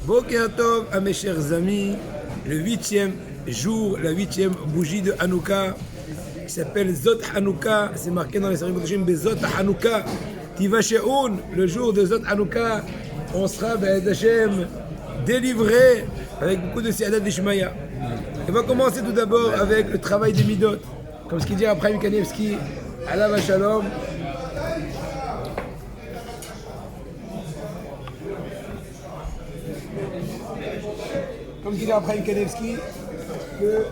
Boker Tov à mes chers amis, le 8e jour, la 8e bougie de Hanouka, qui s'appelle Zot Hanouka, c'est marqué dans les cérémonies de Zot Hanouka, Tiva She'un, le jour de Zot Hanouka, on sera, Hashem, délivré avec beaucoup de Siadat d'Ishmaïa. On va commencer tout d'abord avec le travail des Midot, comme ce qu'il dit Abraham Kanievski, Alav Shalom. Comme dit Abraham Kanievski, que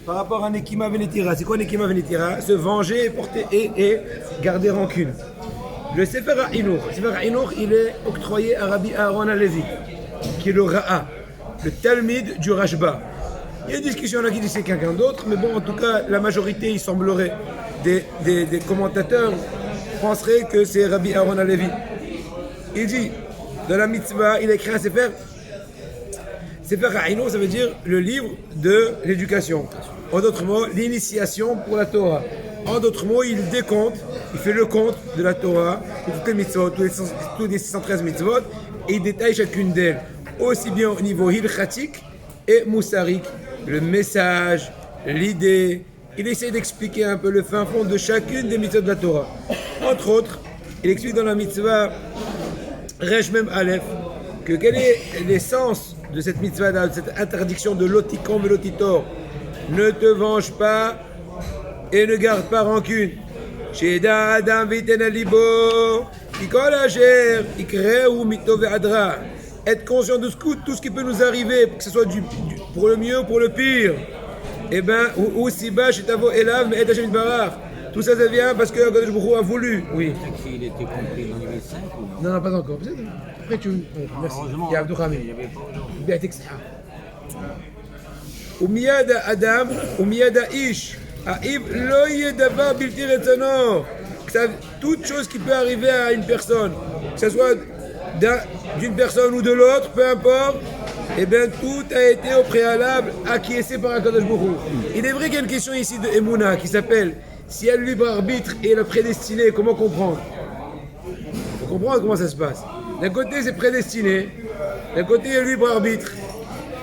par rapport à Nekima Venetira, c'est quoi Nekima Venetira? Se venger, porter et garder rancune. Le Sefer HaInour, il est octroyé à Rabbi Aaron HaLevi, qui est le Ra'a, le Talmid du Rashba. Il y a une discussion là qui dit que c'est quelqu'un d'autre, mais bon, en tout cas, la majorité, il semblerait, des commentateurs penseraient que c'est Rabbi Aaron HaLevi. Il dit, dans la mitzvah, il a écrit un Sefer. Sefer HaInour, ça veut dire le livre de l'éducation. En d'autres mots, l'initiation pour la Torah. En d'autres mots, il décompte, il fait le compte de la Torah, de toutes les mitzvot, tous les 613 mitzvot, et il détaille chacune d'elles, aussi bien au niveau hilchatique et moussarik, le message, l'idée. Il essaie d'expliquer un peu le fin fond de chacune des mitzvot de la Torah. Entre autres, il explique dans la mitzvah Resh Mem Aleph que quel est l'essence de cette mitzvah, de cette interdiction de l'otikon et l'otitor. Ne te venge pas et ne garde pas rancune. Sheda Adam viten alibo, ikol asher ikreu mito ve'adra. Être conscient de tout ce qui peut nous arriver, que ce soit pour le mieux ou pour le pire. Eh bien, ou siba shetavo elav me'et Hashem yitbarach. Tout ça, ça vient parce que Akadosh Baruch Hu a voulu. Oui. Il était compris dans les 5 ou Non, pas encore. Après, merci. Il y a Abdouhamid. Bien, Umiyad Adam, Umiyad Ish, Aïb Loye Davar Bilti Retzono. Toute chose qui peut arriver à une personne, que ce soit d'une personne ou de l'autre, peu importe, eh bien tout a été au préalable acquiescé par Akadosh Baruch Hu. Il est vrai qu'il y a une question ici de Emouna qui s'appelle si il y a le libre arbitre et la prédestinée, comment comprendre? Il faut comprendre comment ça se passe. D'un côté, c'est prédestiné, d'un côté, il y a le libre arbitre.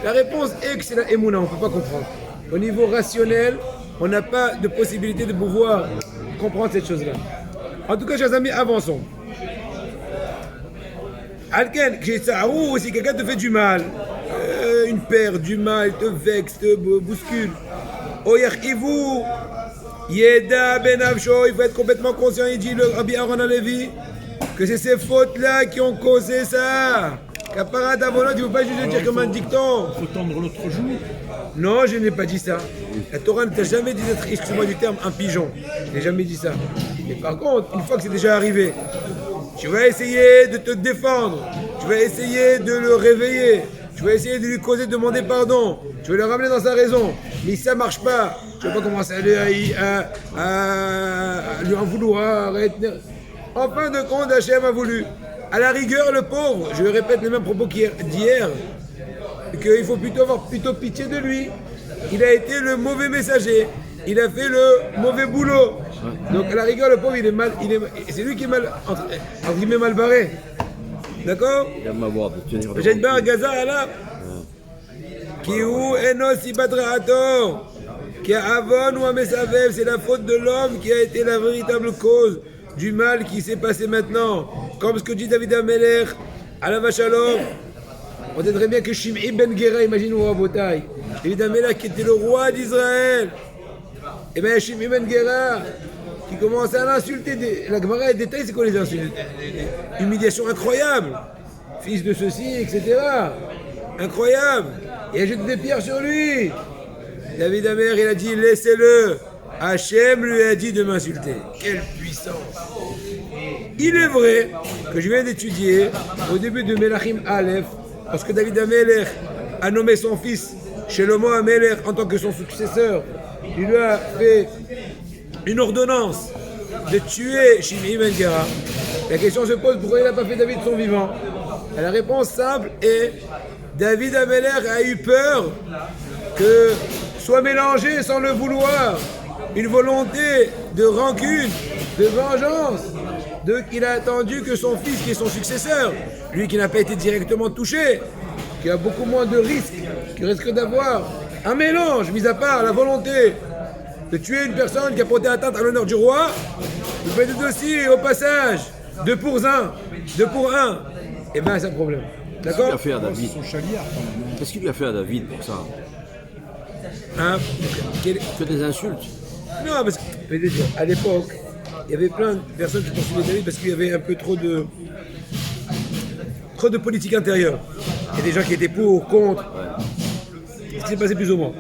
La réponse est que c'est la Emouna, on ne peut pas comprendre. Au niveau rationnel, on n'a pas de possibilité de pouvoir comprendre cette chose-là. En tout cas, chers amis, avançons. Alken, si quelqu'un te fait du mal, une paire du mal, te vexe, te bouscule, Oyachivou, Yeda Ben Avsho, il faut être complètement conscient, il dit le Rabbi Aaron HaLevi, que c'est ces fautes-là qui ont causé ça. Kapara d'Avonot, il ne faut pas juste dire comme un dicton. Il faut tendre l'autre jour. Non, je n'ai pas dit ça. La Torah ne t'a jamais dit d'être, excuse-moi du terme, un pigeon. Je n'ai jamais dit ça. Mais par contre, une fois que c'est déjà arrivé, tu vas essayer de te défendre. Tu vas essayer de le réveiller. Tu vas essayer de lui causer, de demander pardon. Tu vas le ramener dans sa raison. Mais si ça ne marche pas, tu ne vas pas commencer à lui en vouloir. En fin de compte, Hachem a voulu. À la rigueur, le pauvre, je répète les mêmes propos d'hier, qu'il faut plutôt avoir pitié de lui. Il a été le mauvais messager. Il a fait le mauvais boulot. Donc à la rigueur, le pauvre, c'est lui qui est mal, entre guillemets, mal barré. D'accord? il va m'avoir de tenir J'ai une barre à Gaza là. Qui ou enos ibadrato. Qui a avon ou amesavev. C'est la faute de l'homme qui a été la véritable cause du mal qui s'est passé maintenant. Comme ce que dit David Amelech, Alav Shalom. On sait très bien que Shim'i ben Gera, imagine-vous à Botaï. David Amelech qui était le roi d'Israël. Et bien Shim'i ben Gera qui commence à l'insulter. La Gemara détaille c'est quoi les insultes? Humiliation incroyable. Fils de ceci, etc. Incroyable. Il a jeté des pierres sur lui. David Amelech, il a dit laissez-le. Hachem lui a dit de m'insulter. Quelle puissance! Il est vrai que je viens d'étudier au début de Melachim Aleph, parce que David Amelech a nommé son fils Shlomo Amelech en tant que son successeur. Il lui a fait une ordonnance de tuer Shim'i ben Gera. La question se pose pourquoi il n'a pas fait David son vivant. Et la réponse simple est David Amelech a eu peur que soit mélangé sans le vouloir une volonté de rancune, de vengeance, Donc il a attendu que son fils, qui est son successeur, lui qui n'a pas été directement touché, qui a beaucoup moins de risques, qui risque d'avoir un mélange, mis à part la volonté de tuer une personne qui a porté atteinte à l'honneur du roi, vous faites aussi au passage 2 pour 1, 2 pour 1, et bien c'est un problème. Qu'est-ce qu'il D'accord? a fait à David Son chaliard, quand même. Qu'est-ce qu'il lui a fait à David pour ça? Hein? Que des insultes. Non, parce qu'à l'époque, il y avait plein de personnes qui poursuivaient David parce qu'il y avait un peu trop de politique intérieure. Il y a des gens qui étaient pour, contre. Ce qui s'est passé plus ou moins.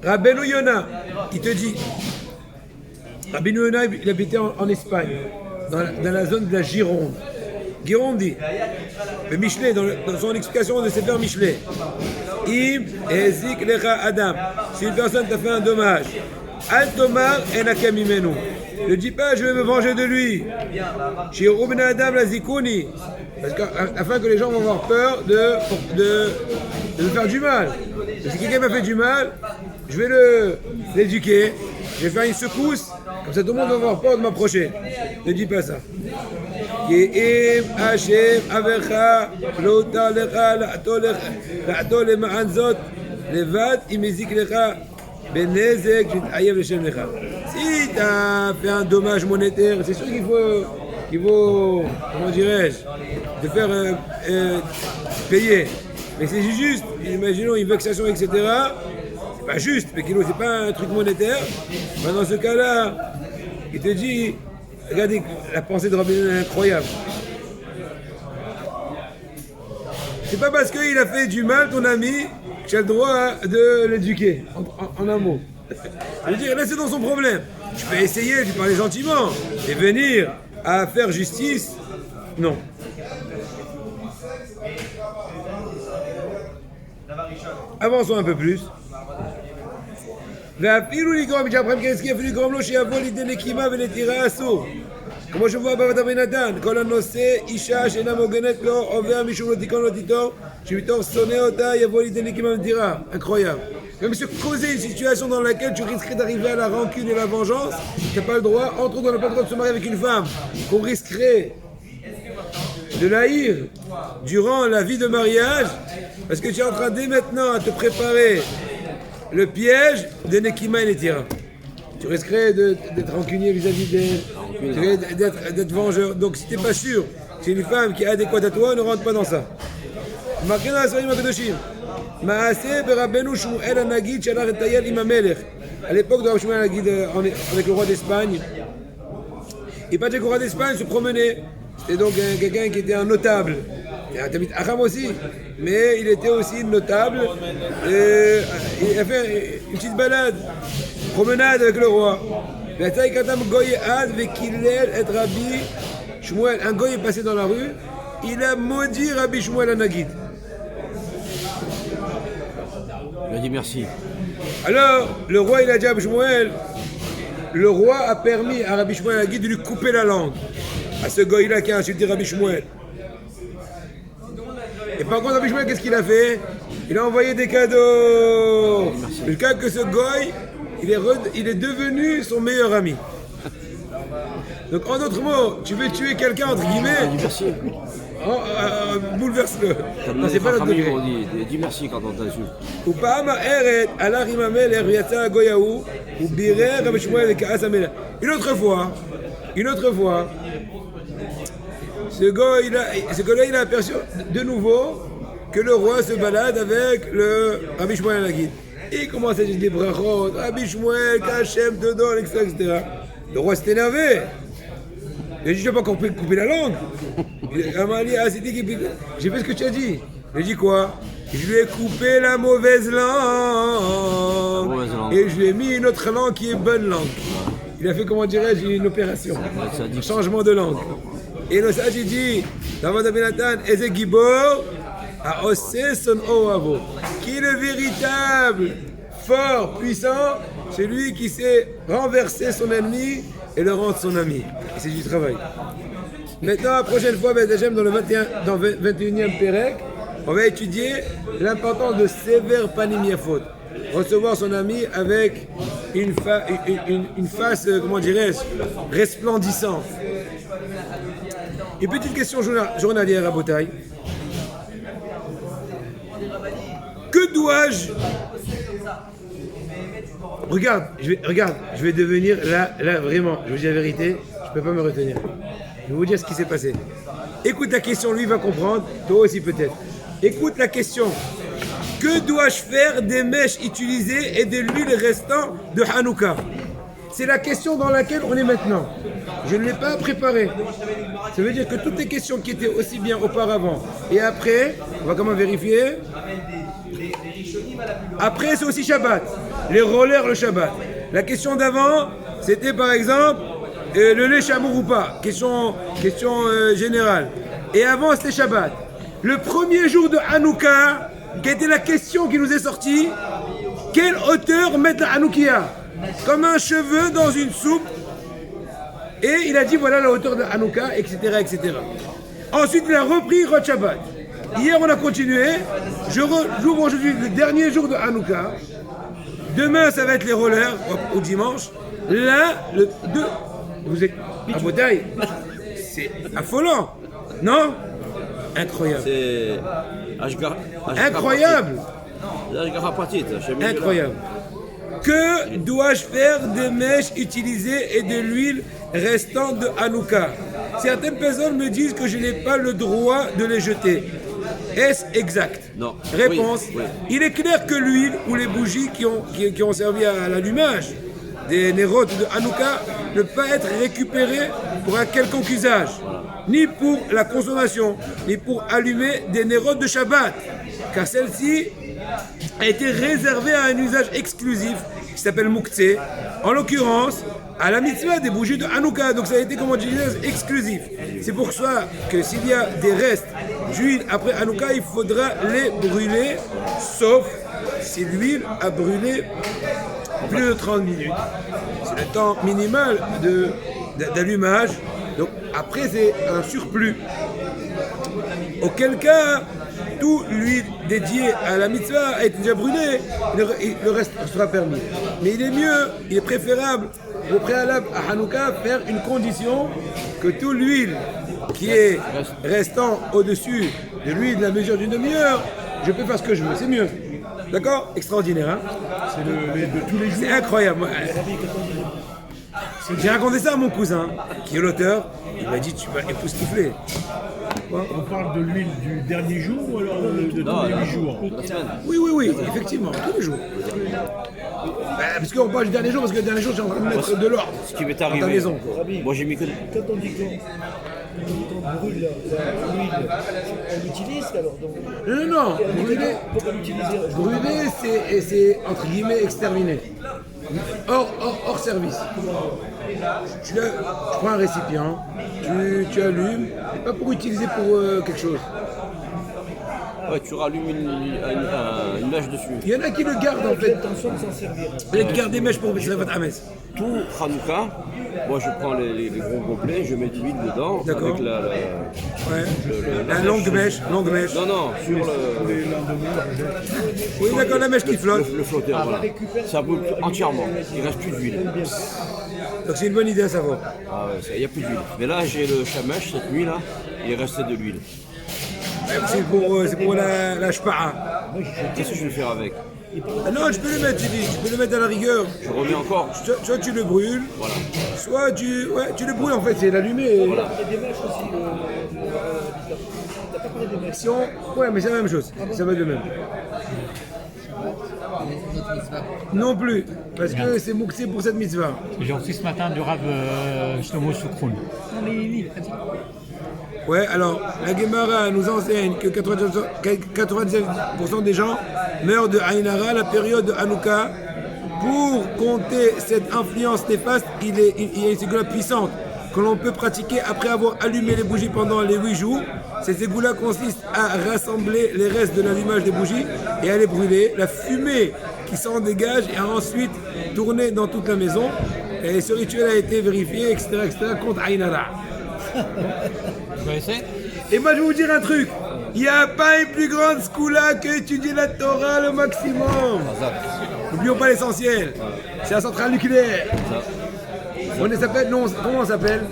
Rabbeinu Yona, il te dit, Rabbeinu Yona, il habitait en Espagne, dans la zone de la Gironde. Gironde dit, le Michelet, dans son explication de Sefer Michelet, Im ezik lecha Adam, si une personne t'a fait un dommage, Al tomar enaka mimenu, ne dis pas je vais me venger de lui, Shiru ben Adam la zikuni, parce afin que les gens vont avoir peur de me faire du mal. Si quelqu'un m'a fait du mal, je vais l'éduquer, je vais faire une secousse, comme ça tout le monde va avoir peur de m'approcher. Ne dis pas ça. כי אם השם אביך לא הותר לך לעתור למען זאת לבד אם הזיק לך בנזק שתתחייב לשם לך. Si tu as fait un dommage monétaire, c'est sûr qu'il faut comment dirais-je, te faire payer. Mais c'est juste, imaginons une vexation, etc. C'est pas juste, mais c'est pas un truc monétaire. Ben dans ce cas-là, il te dit, regardez, la pensée de Rabbeinu est incroyable. C'est pas parce qu'il a fait du mal, ton ami, que tu as le droit de l'éduquer, en un mot. Je veux dire, là c'est dans son problème. Tu peux essayer de lui parler gentiment, et venir à faire justice, non. Avançons un peu plus. ואפילו לגרום, שהפרם כעסקי אפילו לגרום לו שיבוא לידי נקימה ונטירה אסור. כמו שבוע בבת אבי נתן, כל הנושא אישה שאינה מוגנת לו עובר משום לא תיקון לא תיטור, שמתוך שונא אותה יבוא לידי נקימה ונטירה. incroyable. Même se causer une situation dans laquelle tu risquerais d'arriver à la rancune et la vengeance, tu n'as pas le droit, entre autres, on n'a pas le droit de se marier avec une femme qu'on risquerait de l'haïr durant la vie de mariage, parce que tu es en train dès maintenant à te préparer le piège de Nekima et Netira. Tu risquerais d'être rancunier vis-à-vis d'elle, d'être vengeur. Donc si tu n'es pas sûr que c'est une femme qui est adéquate à toi, ne rentre pas dans ça. Marqué dans la Sorim HaKadoshim. Maaseh berabbeinu Shmuel HaNagid shalach etayel im hamelech. À l'époque de Shmuel HaNagid avec le roi d'Espagne, et pas que le roi d'Espagne se promenait. C'était donc quelqu'un qui était un notable. Il a Tamid Acham aussi, mais il était aussi notable. Il a fait une petite balade, promenade avec le roi. Un goy est passé dans la rue, il a maudit Rabbi Shmuel HaNagid. Il a dit merci. Alors, le roi il a dit à Rabbi Shmuel, le roi a permis à Rabbi Shmuel HaNagid de lui couper la langue. À ce goy-là qui a insulté Rabbi Shmuel. Et par contre, Rabbi Shmuel, qu'est-ce qu'il a fait? Il a envoyé des cadeaux. Le cas que ce goy, il est devenu son meilleur ami. Donc, en d'autres mots, tu veux tuer quelqu'un, entre guillemets, Merci. bouleverse-le. Non, c'est pas notre degré. Dis merci quand on t'insulte. ופעם הארת הלך עם המלך ויצא הגוי ההוא ובירר רבי שמואל וכעס המלך. Une autre fois, ce gars-là, il a aperçu de nouveau que le roi se balade avec le Rabbi Shmuel HaNagid. Et il commence à dire des brachot, Rabbi Shmuel, qu'Hachem te donne, etc. Le roi s'est énervé. Il a dit, je ne vais pas couper la langue. Il m'a dit, j'ai fait ce que tu as dit. Il a dit quoi? Je lui ai coupé la mauvaise langue. Et je lui ai mis une autre langue qui est bonne langue. Il a fait, comment dirais-je, une opération. Un changement de langue. Et le sage dit, David Abenatan, Eze Gibor, a ossé son oavo. Qui est le véritable, fort, puissant, celui qui sait renverser son ennemi et le rendre son ami. Et c'est du travail. Maintenant, la prochaine fois, dans le 21e Pérec, on va étudier l'importance de sévère panim yafot. recevoir son ami avec une face, comment dirais-je, resplendissante. Une petite question journalière à Botaï. Que dois-je... Regarde, je vais devenir là vraiment, je vous dis la vérité, je ne peux pas me retenir. Je vais vous dire ce qui s'est passé. Écoute la question, lui va comprendre, toi aussi peut-être. Écoute la question. Que dois-je faire des mèches utilisées et de l'huile restant de Hanouka? C'est la question dans laquelle on est maintenant. Je ne l'ai pas préparée. Ça veut dire que toutes les questions qui étaient aussi bien auparavant et après, on va comment vérifier? Après, c'est aussi Shabbat. Les rollers le Shabbat. La question d'avant, c'était par exemple le lait chamour ou pas. Question générale. Et avant, c'était Shabbat. Le premier jour de Hanouka, quelle était la question qui nous est sortie? Quelle hauteur mettre la Hanoukia? Comme un cheveu dans une soupe. Et il a dit voilà la hauteur de Hanouka, etc., etc. Ensuite, il a repris Rosh Shabbat. Hier, on a continué. J'ouvre aujourd'hui le dernier jour de Hanouka. Demain, ça va être les rollers, au dimanche. Là, vous êtes à Botaï. C'est affolant. Non? Incroyable. C'est... Incroyable. Incroyable. Que dois-je faire des mèches utilisées et de l'huile restant de Hanouka? Certaines personnes me disent que je n'ai pas le droit de les jeter. Est-ce exact? Non. Réponse. Oui. Il est clair que l'huile ou les bougies qui ont servi à l'allumage des nérotes de Hanouka ne peuvent pas être récupérées pour un quelconque usage, ni pour la consommation, ni pour allumer des nérotes de Shabbat, car celle-ci a été réservée à un usage exclusif qui s'appelle Mouktsé, en l'occurrence à la mitzvah des bougies de Hanouka. Donc ça a été, comme on dit, exclusif. C'est pour ça que s'il y a des restes d'huile après Hanouka, il faudra les brûler, sauf si l'huile a brûlé plus de 30 minutes. C'est le temps minimal d'allumage. Donc après, c'est un surplus. Auquel cas, toute l'huile dédiée à la mitzvah a été déjà brûlée, le reste sera permis. Mais il est préférable, au préalable à Hanouka, faire une condition que toute l'huile qui est restant au-dessus de l'huile de la mesure d'une demi-heure, je peux faire ce que je veux, c'est mieux. D'accord? Extraordinaire, hein? C'est de tous les jours. C'est incroyable. J'ai raconté ça à mon cousin, qui est l'auteur. Il m'a dit, tu vas époustoufler. On parle de l'huile du dernier jour ou alors de tous les 8 jours? Oui, effectivement, tous les jours. Parce qu'on parle du dernier jour, parce que le dernier jour, j'ai en train de mettre de l'ordre. Ce qui m'est dans ta arrivé. maison. Moi, j'ai mis que... Quand on dit qu'on brûle l'huile, on l'utilise alors donc. Non. Pourquoi l'utiliser? Brûler, c'est entre guillemets exterminer. Hors service. Tu prends un récipient, tu allumes, pas pour utiliser pour quelque chose. Ouais, tu rallumes une mèche dessus. Il y en a qui le gardent en fait. Attention de s'en servir. Il y en a qui gardent des mèches pour votre Hames. Tout Hanouka, moi je prends les gros gobelets, je mets de l'huile dedans. D'accord. Avec La longue mèche. Non, sur le Oui, d'accord, la mèche qui flotte. le flotteur, voilà. Ça brûle entièrement, il ne reste plus d'huile. Donc c'est une bonne idée à savoir. Ah ouais, il n'y a plus d'huile. Mais là, j'ai le chamèche, cette nuit là, il est resté de l'huile. C'est pour la shpa'a. Qu'est-ce que je vais faire avec? Ah non, tu peux le mettre, tu peux le mettre à la rigueur. Je remets encore. Soit tu le brûles, Voilà. soit tu le brûles en fait, c'est l'allumer. Voilà. Il y a des mèches aussi. T'as pas parlé des mèches? Ouais, mais c'est la même chose, ça va de même. Non plus, parce que c'est mouxé pour cette mitzvah. J'ai reçu ce matin du Rav Shlomo Shukroun. Non mais il livre. Ouais, alors la Gemara nous enseigne que 97% des gens meurent de Aïn Hara, la période de Hanouka. Pour compter cette influence néfaste, il y a une ségoula puissante que l'on peut pratiquer après avoir allumé les bougies pendant les 8 jours. Cette ségoula consiste à rassembler les restes de l'allumage des bougies et à les brûler. La fumée qui s'en dégage est ensuite tournée dans toute la maison. Et ce rituel a été vérifié, etc., contre Aïn Hara. Vous connaissez? Et moi, je vais vous dire un truc. Il n'y a pas une plus grande skoula que étudier la Torah le maximum. N'oublions pas l'essentiel. C'est la centrale nucléaire. On s'appelle, non, comment on s'appelle?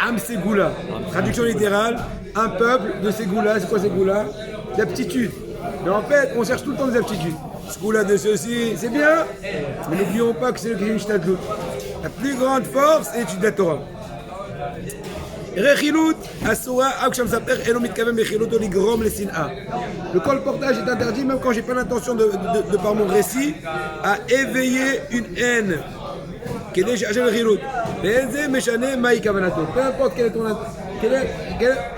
Am Ségoula. Traduction littérale, un peuple de Ségoula. C'est quoi Ségoula? D'aptitude. Mais en fait, on cherche tout le temps des aptitudes. Skoula de ceci, c'est bien, mais n'oublions pas que c'est le Kishin Shtadlut. La plus grande force est l'étude de la Torah. Rechilut, Asura, Aksham Saper, Elomit Kavem, Rechilut, Oligrom, les Sin'a. Le colportage est interdit, même quand j'ai pas l'intention de par mon récit, à éveiller une haine. Peu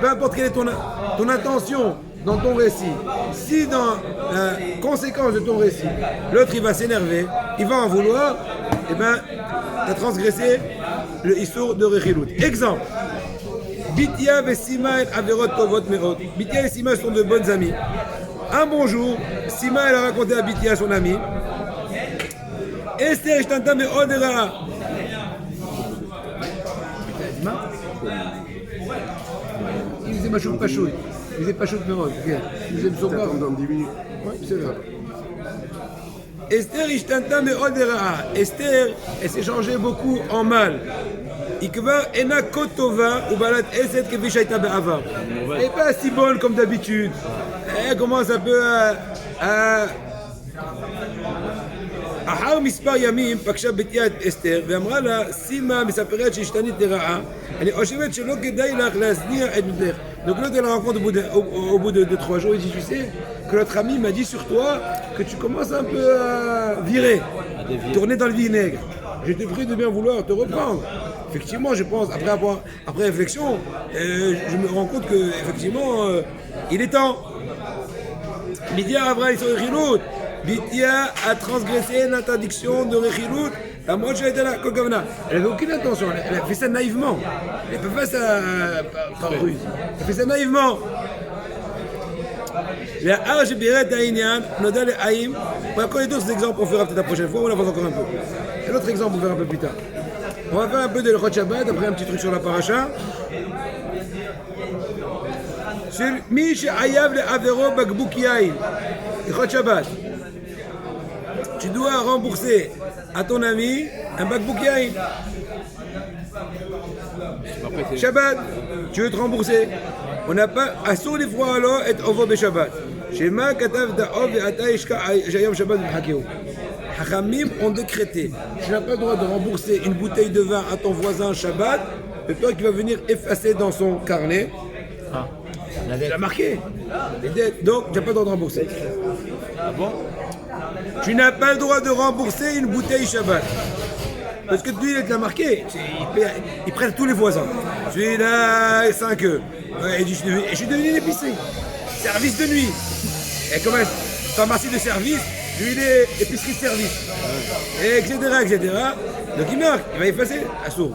importe quelle est ton intention dans ton récit, si dans la conséquence de ton récit, l'autre il va s'énerver, il va en vouloir, et ben tu as transgressé le issour de Rechilut. Exemple, Bitia et Sima et Averot Tovot Merot. Bitia et Sima sont de bonnes amies. Un bon jour, Sima elle a raconté à Bitia, son ami, Esther Ishtanta me Odera. Il faisait Machouk Pachouk. Il faisait Pachouk Merod. Il faisait Psoba. Dans 10 minutes. Oui, c'est vrai. Esther Ishtanta me Odera. Esther, elle s'est changée beaucoup en mal. Ikva Ena Kotova ou Balat Eset Kevishaita Be'avar. Elle n'est pas si bonne comme d'habitude. Elle commence un peu à אחר מספר ימים פגשה בתיה את אסתר ואמרה לה סימה מספרת שהשתנית לרעה אני חושבת שלא כדאי לך להזניח את בנתך. Donc l'autre elle la rencontre au bout de 3 jours, il dit tu sais que notre ami m'a dit sur toi que tu commences un peu à virer, tourner dans le vinaigre. Je te prie de bien vouloir te reprendre. Effectivement, je pense, après réflexion, je me rends compte que effectivement il est temps. Midia Avra sur Rechilut. Bitia a transgressé l'interdiction de Rechilut. La moitié était là, elle n'avait aucune intention, elle a fait ça naïvement. Elle ne peut pas ça par ruse. Elle fait ça naïvement. La Arche Biret Aïnian, Nodal et Haïm. On va connaître d'autres exemples, on fera peut-être la prochaine fois, on avance encore un peu. Et l'autre exemple, on verra un peu plus tard. On va faire un peu de l'Echot Shabbat, après un petit truc sur la paracha. Sur Mish Ayav le Avero Bakbouk Yain. L'Echot Shabbat. Tu dois rembourser à ton ami un bakbouk yain. Shabbat, tu veux te rembourser. On n'a pas assour les fois alors être ovo be Shabbat. Shema katav da'ov et ataishka jayam Shabbat b'hakeo. Hachamim ont décrété. Tu n'as pas le droit de rembourser une bouteille de vin à ton voisin Shabbat, de peur qu'il va venir effacer dans son carnet. Tu l'as marqué. Donc tu n'as pas le droit de rembourser. Ah bon? Tu n'as pas le droit de rembourser une bouteille Shabbat. Parce que lui, il te l'a marqué. Il prête tous les voisins. Celui-là, 5 œufs. Et je suis devenu une épicerie. Service de nuit. Et comme un pharmacie de service, lui, il est épicerie de service. Et etc. Donc il marque. Il va effacer. Assour.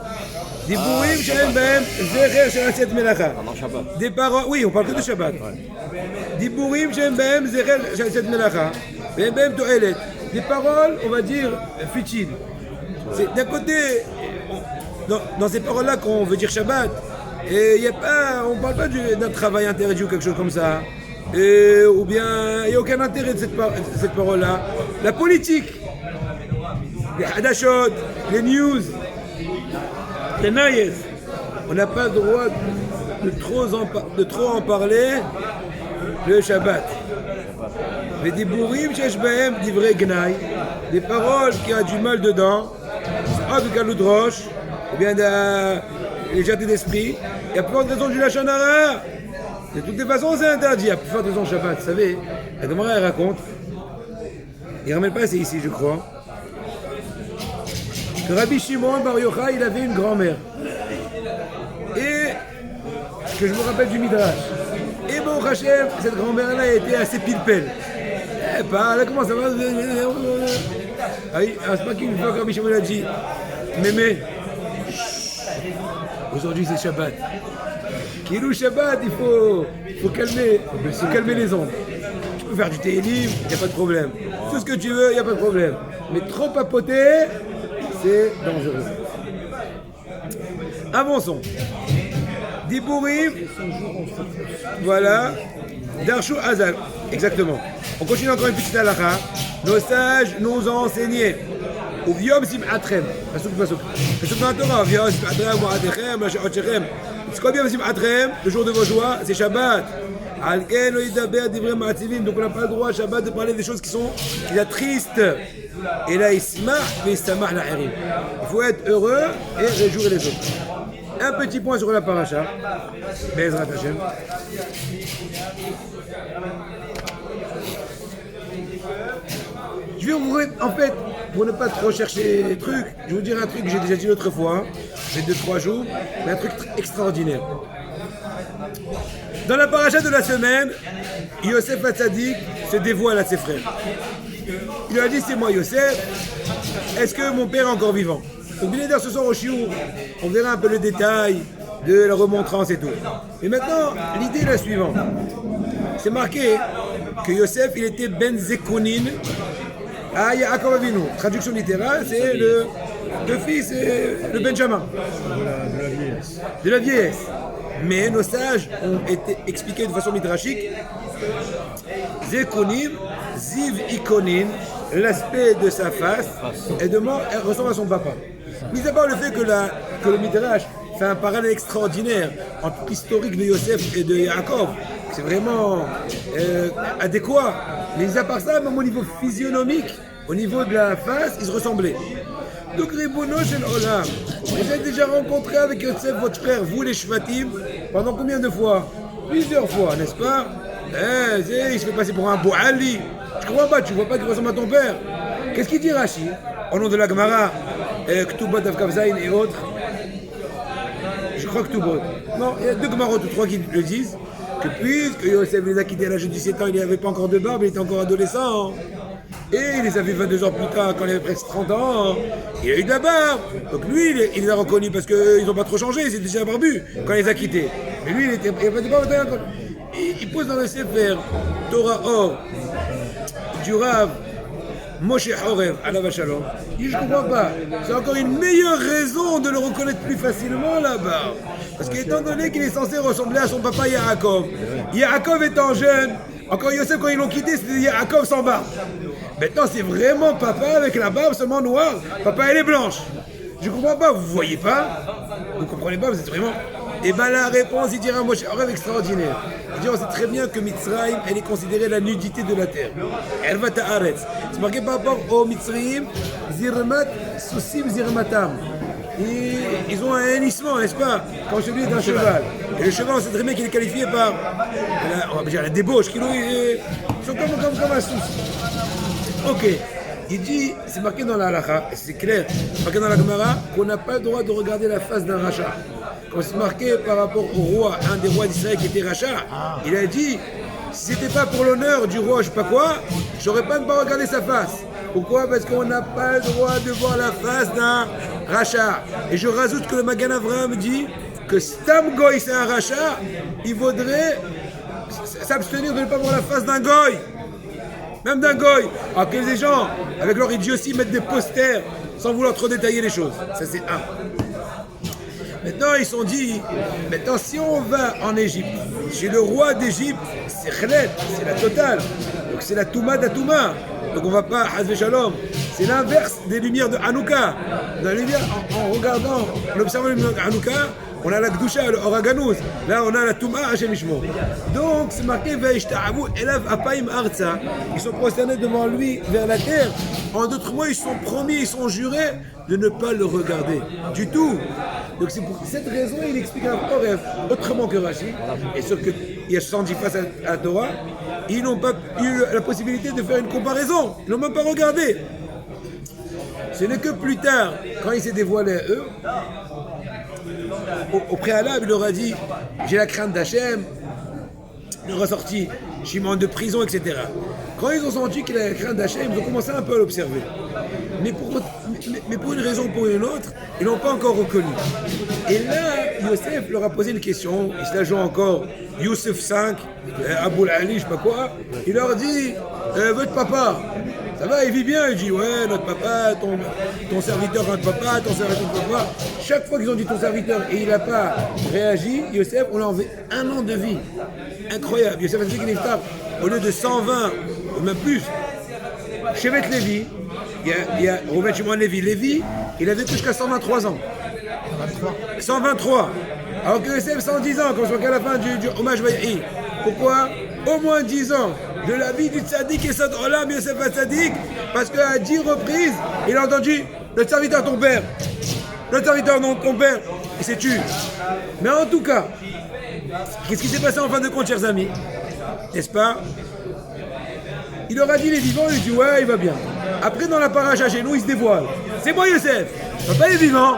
Des bourrim, shalem bahem, zerer, shalasiat melacha. Des paroles. Oui, on parle que de Shabbat. Des bourrim, shalem bahem, zerer, shalasiat melacha. Des paroles, on va dire, futiles. C'est d'un côté, dans ces paroles-là qu'on veut dire Shabbat, et on ne parle pas d'un travail interdit ou quelque chose comme ça. Ou bien, il n'y a aucun intérêt de cette parole-là. La politique, les hadashot, les news, les naïs, on n'a pas le droit de trop en parler le Shabbat. Mais des bourrim, des vrais gnailles, des paroles qui ont du mal dedans, du galoudroche, ou bien de légèreté d'esprit, il y a plus forte raison du Lachon Hara. De toutes les façons, c'est interdit, il y a plus forte raison du Shabbat. Vous savez, la Gemara elle raconte, il ne ramène pas, c'est ici, je crois, que Rabbi Shimon Bar Yochai, il avait une grand-mère. Et que je me rappelle du Midrash. Et bon, Hachem, cette grand-mère-là était assez pile-pelle. Là, comment ça va? Ah oui, c'est pas qu'une fois que Rabbi Shimon a dit Mémé, aujourd'hui c'est Shabbat. Kilou Shabbat, il faut calmer les ondes. Tu peux faire du télim, il n'y a pas de problème. Tout ce que tu veux, il n'y a pas de problème. Mais trop papoter, c'est dangereux. Avançons. Dibourim. Voilà. Darshu Azal. Exactement. On continue encore une petite halakha. Nos sages nous ont enseigné. Ou Viom Sim'atrem. Pasuk. Pasuk dans la Torah. Viom Sim'atrem, Mo'adechem, Lasha'ot Shechem. C'est quoi Viom Sim'atrem? Le jour de vos joies, c'est Shabbat. Al-Ken, Oïdaber, Divrei Ma'ativim. Donc on n'a pas le droit, Shabbat, de parler des choses qui attristent. Et là, Ismah, mais Istamah La'erim. Il faut être heureux et réjouir les autres. Un petit point sur la paracha. Bezrat Hashem. Je vais vous, en fait, pour ne pas trop chercher les trucs, je vais vous dire un truc que j'ai déjà dit l'autre fois, j'ai 2-3 jours, mais un truc extraordinaire. Dans la paracha de la semaine, Yosef Hatzadik se dévoile à ses frères. Il lui a dit, c'est moi Yosef, est-ce que mon père est encore vivant? Donc bien dire ce soir au Chiour, on verra un peu le détail de la remontrance et tout. Mais maintenant, l'idée est la suivante. C'est marqué que Yosef, il était Ben Zekonin à Yaakov Avinu. Traduction littérale, c'est le fils, le Benjamin. De la vieillesse. Mais nos sages ont été expliqués de façon midrashique. Zekonim, Ziv Ikonin, l'aspect de sa face et de mort, elle ressemble à son papa. Mis à part le fait que le midrash fait un parallèle extraordinaire entre l'historique de Yosef et de Yaakov, c'est vraiment adéquat. Mais mis à part ça, même au niveau physionomique, au niveau de la face, ils se ressemblaient. Donc, Ribono Shel Olam, vous êtes déjà rencontré avec Yosef, votre frère, vous les Shvatim, pendant combien de fois? Plusieurs fois, n'est-ce pas? Il se fait passer pour un beau Ali. Je comprends pas, tu vois pas qu'il ressemble à ton père. Qu'est-ce qu'il dit Rashi au nom de la Gemara, Ketubot Avkav Zayin et autres? Je crois que Ketubot. Non, il y a 2 Gemarot ou 3 qui le disent. Que puisque Yosef les a quittés à l'âge de 17 ans, il n'avait pas encore de barbe, il était encore adolescent. Et il les a vus 22 ans plus tard, quand il avait presque 30 ans. Il a eu de la barbe. Donc lui, il les a reconnus parce qu'ils n'ont pas trop changé, ils étaient déjà barbus quand il les a quittés. Mais lui, il n'avait pas de barbe. Il pose dans le Sefer Torah Or du Rav Moshe Horev, Alav Shalom. Il dit, je comprends pas. C'est encore une meilleure raison de le reconnaître plus facilement là-bas. Parce qu'étant donné qu'il est censé ressembler à son papa Yaakov, Yaakov étant jeune, encore Yosef quand ils l'ont quitté, c'était Yaakov sans barbe. Maintenant c'est vraiment papa avec la barbe seulement noire. Papa elle est blanche. Je comprends pas, vous voyez pas? Vous comprenez pas, vous êtes vraiment... Et bien la réponse, il dira, moi j'ai un rêve extraordinaire. Il dit, on sait très bien que Mitzrayim, elle est considérée la nudité de la terre. Elle va ta'aretz. C'est marqué par rapport au Mitzrayim, Zirmat, Sousim, Zirmatam. Ils ont un hennissement, n'est-ce pas? Comme celui d'un cheval. Et le cheval, on sait très bien qu'il est qualifié par, on va dire, la débauche. Ils sont comme un souci. Ok. Il dit, c'est marqué dans la halakha, c'est clair, c'est marqué dans la Gemara, qu'on n'a pas le droit de regarder la face d'un rachat. Quand c'est marqué par rapport au roi, un des rois d'Israël qui était rachat, il a dit, si c'était pas pour l'honneur du roi, je sais pas quoi, j'aurais pas ne pas regarder sa face. Pourquoi? Parce qu'on n'a pas le droit de voir la face d'un rachat. Et je rajoute que le Magan Avraham dit que Stam Goy c'est un rachat, il vaudrait s'abstenir de ne pas voir la face d'un Goy. Même d'un goy. Alors que les gens, avec leur idiotie, mettent des posters sans vouloir trop détailler les choses. Ça, c'est un. Maintenant, ils se sont dit, maintenant, si on va en Égypte, chez le roi d'Égypte, c'est Khlet, c'est la totale. Donc, c'est la Touma d'Atouma. Donc, on va pas, Hazve Shalom. C'est l'inverse des lumières de Hanouka. Dans les lumières, en regardant, en observant les lumières de Hanouka, on a la Gdusha, le Oraganouz. Là, on a la Touma Hashem Ishmo. Donc, c'est marqué Ve'ishta'avu elav apaim arza. Ils sont prosternés devant lui vers la terre. En d'autres mots, ils sont promis, ils sont jurés de ne pas le regarder du tout. Donc, c'est pour cette raison, il explique un rêve autrement que Rashi. Et sauf qu'il y a 70 faces à la Torah, ils n'ont pas eu la possibilité de faire une comparaison. Ils n'ont même pas regardé. Ce n'est que plus tard, quand il s'est dévoilé à eux, au préalable, il leur a dit j'ai la crainte d'Hachem, il leur a sorti Shimon de prison, etc. Quand ils ont senti qu'il avait la crainte d'Hachem, ils ont commencé un peu à l'observer. Mais pour une raison ou pour une autre, ils ne l'ont pas encore reconnu. Et là, Yosef leur a posé une question, il se la joue encore, Youssef 5, Aboul Ali, je sais pas quoi, il leur dit votre papa, Ça va, il vit bien. Il dit, ouais, notre papa, ton serviteur, notre papa, ton serviteur, notre papa. Chaque fois qu'ils ont dit ton serviteur et il n'a pas réagi, Yosef, on lui a enlevé 1 an de vie. Incroyable. Yosef a dit qu'il est tard. Au lieu de 120, ou même plus, Shevet Lévi, il y a Rouven Shimon Lévi. Lévi, il a vécu jusqu'à 123 ans. 123. Alors que Yosef, 110 ans, quand on soit qu'à la fin du hommage Vaïi. Pourquoi? Au moins 10 ans de la vie du tzaddik et Sod Olam Yosef HaTzadik, parce qu'à 10 reprises, il a entendu notre serviteur ton père, notre serviteur ton père, et s'est tué. Mais en tout cas, qu'est-ce qui s'est passé en fin de compte, chers amis? N'est-ce pas? Il aura dit les vivants, il dit ouais, il va bien. Après, dans la paracha chez nous, il se dévoile. C'est moi Yosef, papa est vivant.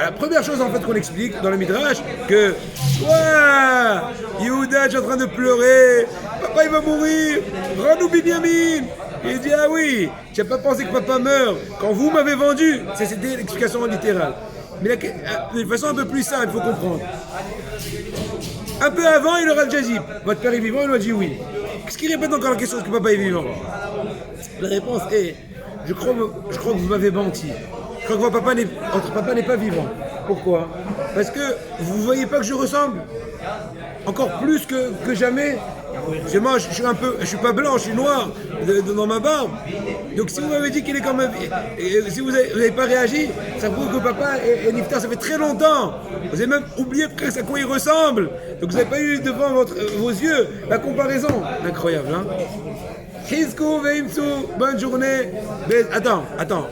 La première chose en fait qu'on explique dans le Midrash, que ouais, Yehuda est en train de pleurer, papa il va mourir, rends-nous Binyamin. Il dit ah oui, tu n'as pas pensé que papa meurt quand vous m'avez vendu. C'était l'explication littérale. Mais de façon un peu plus simple, il faut comprendre. Un peu avant, il aura déjà dit votre père est vivant, il lui a dit oui. Qu'est-ce qu'il répète encore la question est-ce que papa est vivant? La réponse est je crois que vous m'avez menti. Je crois que votre papa n'est pas vivant. Pourquoi? Parce que vous ne voyez pas que je ressemble encore plus que jamais. Moi, je suis pas blanc, je suis noir dans ma barbe. Donc si vous m'avez dit qu'il est quand même, et si vous n'avez pas réagi, ça prouve que papa est niftar, ça fait très longtemps. Vous avez même oublié presque à quoi il ressemble. Donc vous n'avez pas eu devant vos yeux la comparaison. Incroyable, hein? Bonne journée. Attends,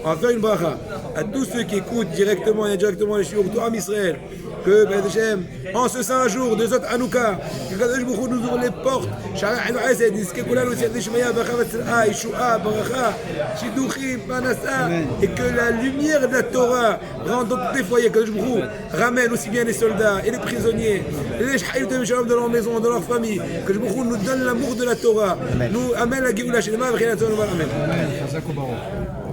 on va faire une bracha. À tous ceux qui écoutent directement et indirectement les shiur, tout Am Israël, que Ben Hashem, en ce saint jour de Zot Hanouka, que Kadosh Baruch Hu nous ouvre les portes, Shara'enu Esed, Niske Kulanu Siyat Shmaya, Bacha Vatzla'a, Yeshua, Baracha, Shiduchim, Panasa, et que la lumière de la Torah rende dans tous les foyers, Kadosh Baruch Hu ramène aussi bien les soldats et les prisonniers, les Shahayim de Shalom dans leur maison, dans leur famille, que Kadosh Baruch Hu nous donne l'amour de la Torah, nous amène la Géoula, Shelema, Amen.